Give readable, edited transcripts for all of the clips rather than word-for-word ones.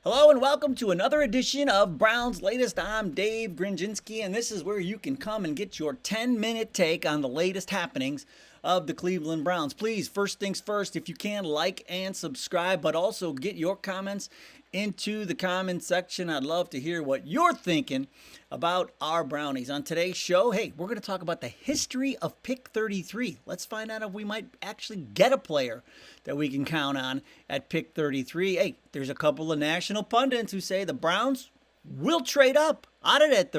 Hello and welcome to another edition of Browns Latest. I'm Dave Grendzynski, and this is where you can come and get your 10-minute take on the latest happenings of the Cleveland Browns. Please, first things first, if you can, like and subscribe, but also get your comments into the comment section. I'd love to hear what you're thinking about our Brownies. On today's show, hey, we're going to talk about the history of pick 33. Let's find out if we might actually get a player that we can count on at pick 33. Hey, there's a couple of national pundits who say the Browns will trade up out of that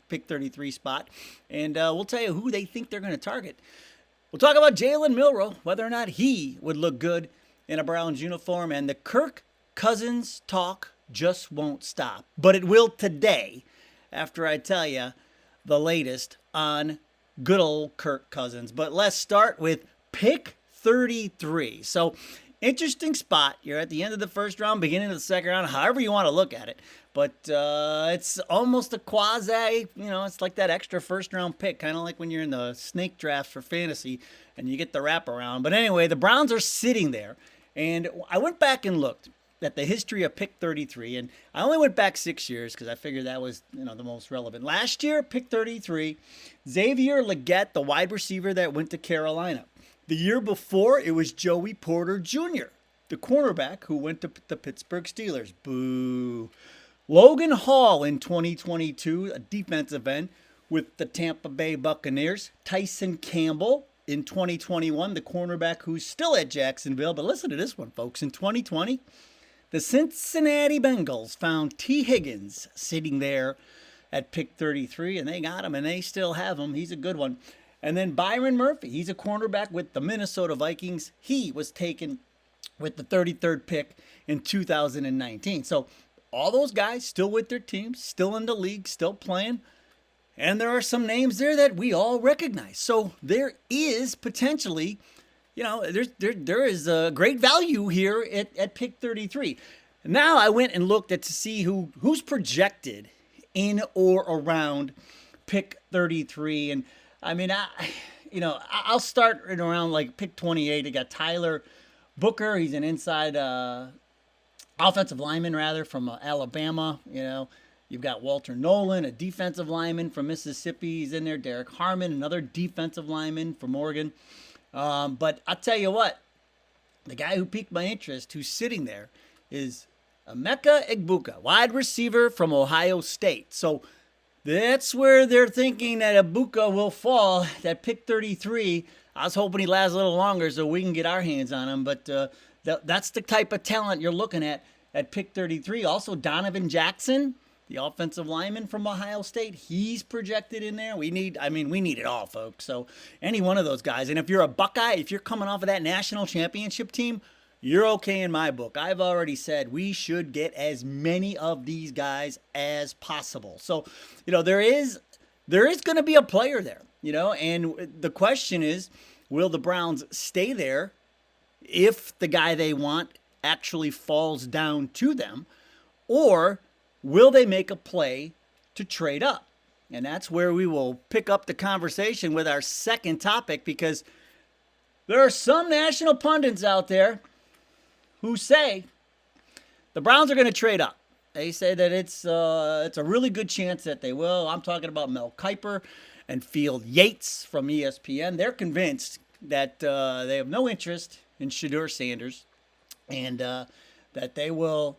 pick 33 spot, and we'll tell you who they think they're going to target. We'll talk about Jaylen Milrod, whether or not he would look good in a Browns uniform, and the Kirk Cousins talk just won't stop. But it will today after I tell you the latest on good old Kirk Cousins. But let's start with pick 33. So, interesting spot. You're at the end of the first round, beginning of the second round, however you want to look at it. But it's almost a quasi, it's like that extra first round pick, kind of like when you're in the snake draft for fantasy and you get the wraparound. But anyway, the Browns are sitting there. And I went back and looked at the history of pick 33, and I only went back 6 years because I figured that was the most relevant. Last year, pick 33, Xavier Legette, the wide receiver that went to Carolina. The year before, it was Joey Porter Jr., the cornerback who went to the Pittsburgh Steelers. Boo. Logan Hall in 2022, a defensive end with the Tampa Bay Buccaneers. Tyson Campbell in 2021, the cornerback who's still at Jacksonville. But listen to this one, folks. In 2020, the Cincinnati Bengals found T. Higgins sitting there at pick 33, and they got him, and they still have him. He's a good one. And then Byron Murphy, he's a cornerback with the Minnesota Vikings. He was taken with the 33rd pick in 2019. So all those guys still with their teams, still in the league, still playing. And there are some names there that we all recognize. So there is potentially, there is a great value here at pick 33. Now I went and looked to see who's projected in or around pick 33. And I mean, I'll start right around like pick 28. You got Tyler Booker. He's an inside offensive lineman, from Alabama. You've got Walter Nolan, a defensive lineman from Mississippi. He's in there. Derek Harmon, another defensive lineman from Oregon. But I'll tell you what, the guy who piqued my interest, who's sitting there, is Emeka Egbuka, wide receiver from Ohio State. So that's where they're thinking that Egbuka will fall, that pick 33. I was hoping he lasts a little longer so we can get our hands on him. But that's the type of talent you're looking at pick 33. Also, Donovan Jackson, the offensive lineman from Ohio State, he's projected in there. We need it all, folks. So any one of those guys. And if you're a Buckeye, if you're coming off of that national championship team, you're okay in my book. I've already said we should get as many of these guys as possible. So, there is going to be a player there, and the question is, will the Browns stay there if the guy they want actually falls down to them, or will they make a play to trade up? And that's where we will pick up the conversation with our second topic, because there are some national pundits out there who say the Browns are going to trade up. They say that it's a really good chance that they will. I'm talking about Mel Kiper and Field Yates from ESPN. They're convinced that they have no interest in Shedeur Sanders, and that they will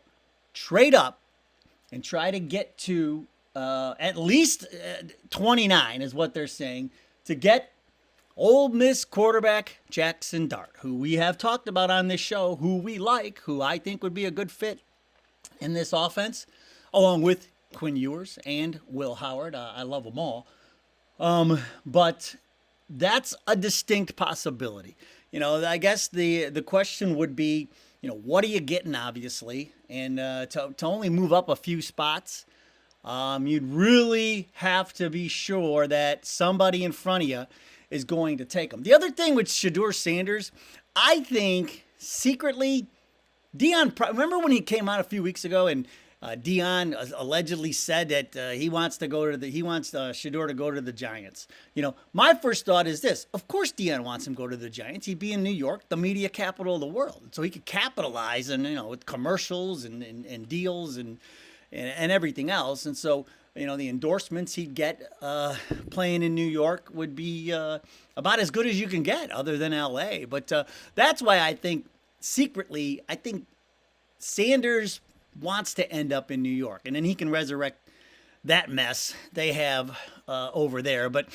trade up and try to get to at least 29 is what they're saying, to get Ole Miss quarterback Jackson Dart, who we have talked about on this show, who we like, who I think would be a good fit in this offense, along with Quinn Ewers and Will Howard. I love them all. But that's a distinct possibility. I guess the question would be, what are you getting, obviously? And to only move up a few spots, you'd really have to be sure that somebody in front of you is going to take them. The other thing with Shedeur Sanders, I think secretly, remember when he came out a few weeks ago and Dion allegedly said that he wants Shedeur to go to the Giants. My first thought is this: of course, Dion wants him to go to the Giants. He'd be in New York, the media capital of the world, so he could capitalize and with commercials and deals and everything else. And so the endorsements he'd get playing in New York would be about as good as you can get, other than L.A. But that's why I think secretly, Sanders wants to end up in New York, and then he can resurrect that mess they have over there. But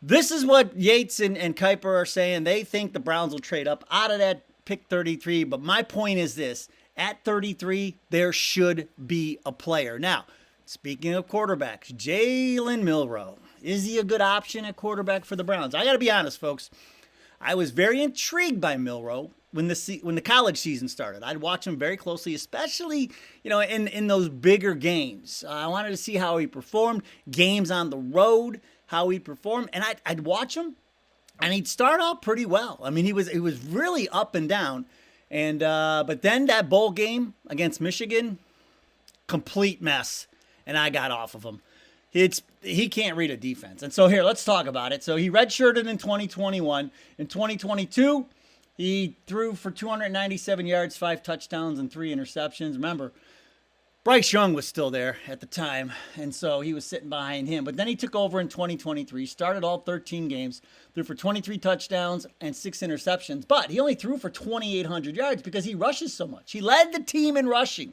this is what Yates and Kuiper are saying. They think the Browns will trade up out of that pick 33. But my point is this: at 33, there should be a player. Now, speaking of quarterbacks, Jaylen Milrod. Is he a good option at quarterback for the Browns? I got to be honest, folks. I was very intrigued by Milrod when the college season started. I'd watch him very closely, especially in those bigger games. I wanted to see how he performed, games on the road, how he performed, and I'd watch him, and he'd start out pretty well. I mean, he was really up and down, and but then that bowl game against Michigan, complete mess, and I got off of him. He can't read a defense. And so here, let's talk about it. So he redshirted in 2021. In 2022, he threw for 297 yards, 5 touchdowns, and 3 interceptions. Remember, Bryce Young was still there at the time, and so he was sitting behind him. But then he took over in 2023, started all 13 games, threw for 23 touchdowns and 6 interceptions. But he only threw for 2,800 yards because he rushes so much. He led the team in rushing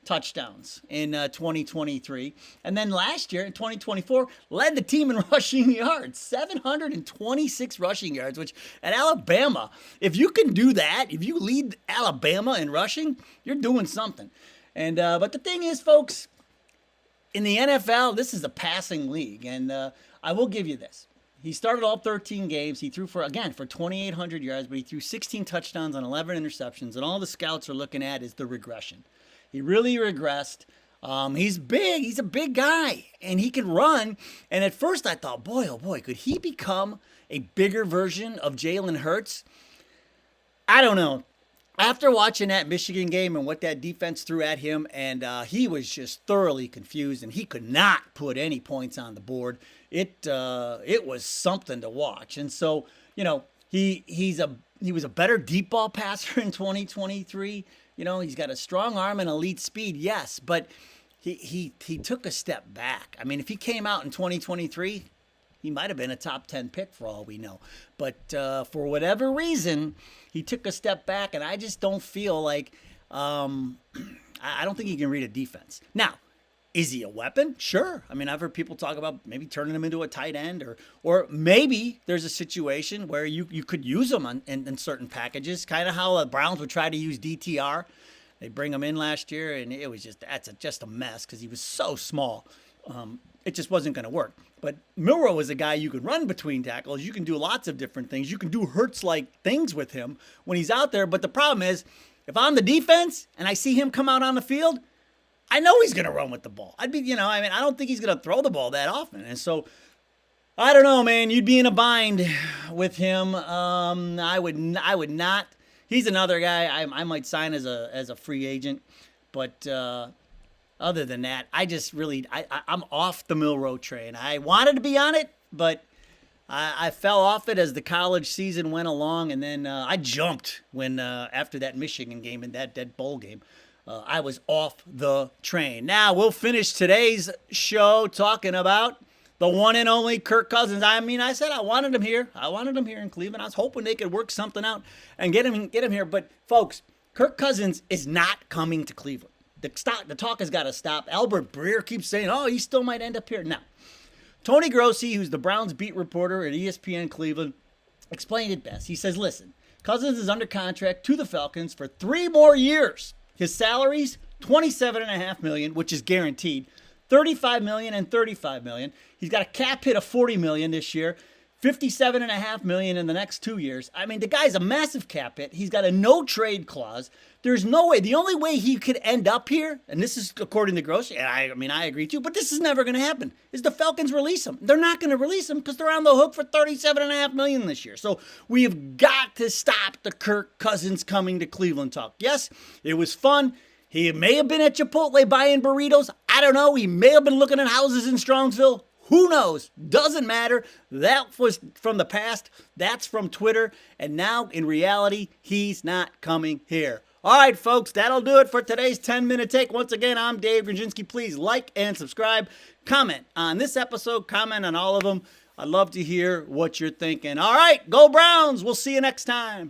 touchdowns in 2023. And then last year in 2024, led the team in rushing yards, 726 rushing yards, which at Alabama, if you can do that, if you lead Alabama in rushing, you're doing something. And but the thing is, folks, in the NFL, this is a passing league. And I will give you this. He started all 13 games. He threw for 2,800 yards, but he threw 16 touchdowns on 11 interceptions. And all the scouts are looking at is the regression. He really regressed. He's big. He's a big guy, and he can run. And at first I thought, boy, oh boy, could he become a bigger version of Jalen Hurts? I don't know. After watching that Michigan game and what that defense threw at him, and he was just thoroughly confused, and he could not put any points on the board. It was something to watch. And so, he was a better deep ball passer in 2023. He's got a strong arm and elite speed, yes, but he took a step back. I mean, if he came out in 2023, he might have been a top 10 pick for all we know. But for whatever reason, he took a step back, and I just don't feel like I don't think he can read a defense. Now, is he a weapon? Sure. I mean, I've heard people talk about maybe turning him into a tight end, or maybe there's a situation where you could use him in certain packages, kind of how the Browns would try to use DTR. They bring him in last year, and it was just a mess because he was so small. It just wasn't going to work. But Milrod was a guy you could run between tackles. You can do lots of different things. You can do Hurts-like things with him when he's out there. But the problem is, if I'm the defense and I see him come out on the field, I know he's going to run with the ball. I don't think he's going to throw the ball that often. And so, I don't know, man. You'd be in a bind with him. I would not. He's another guy I might sign as a free agent. But other than that, I'm off the Milrod train. I wanted to be on it, but I fell off it as the college season went along. And then I jumped when after that Michigan game and that bowl game. I was off the train. Now, we'll finish today's show talking about the one and only Kirk Cousins. I mean, I said I wanted him here. I wanted him here in Cleveland. I was hoping they could work something out and get him here. But, folks, Kirk Cousins is not coming to Cleveland. The talk has got to stop. Albert Breer keeps saying, he still might end up here. Now, Tony Grossi, who's the Browns beat reporter at ESPN Cleveland, explained it best. He says, listen, Cousins is under contract to the Falcons for 3 more years. His salary's $27.5 million, which is guaranteed, $35 million and $35 million. He's got a cap hit of $40 million this year, $57.5 million in the next 2 years. I mean, the guy's a massive cap hit. He's got a no-trade clause. There's no way. The only way he could end up here, and this is according to Gross, I agree too, but this is never going to happen, is the Falcons release him. They're not going to release him because they're on the hook for $37.5 million this year. So we have got to stop the Kirk Cousins coming to Cleveland talk. Yes, it was fun. He may have been at Chipotle buying burritos. I don't know. He may have been looking at houses in Strongsville. Who knows? Doesn't matter. That was from the past. That's from Twitter. And now, in reality, he's not coming here. All right, folks, that'll do it for today's 10-minute take. Once again, I'm Dave Grendzynski. Please like and subscribe. Comment on this episode. Comment on all of them. I'd love to hear what you're thinking. All right, go Browns. We'll see you next time.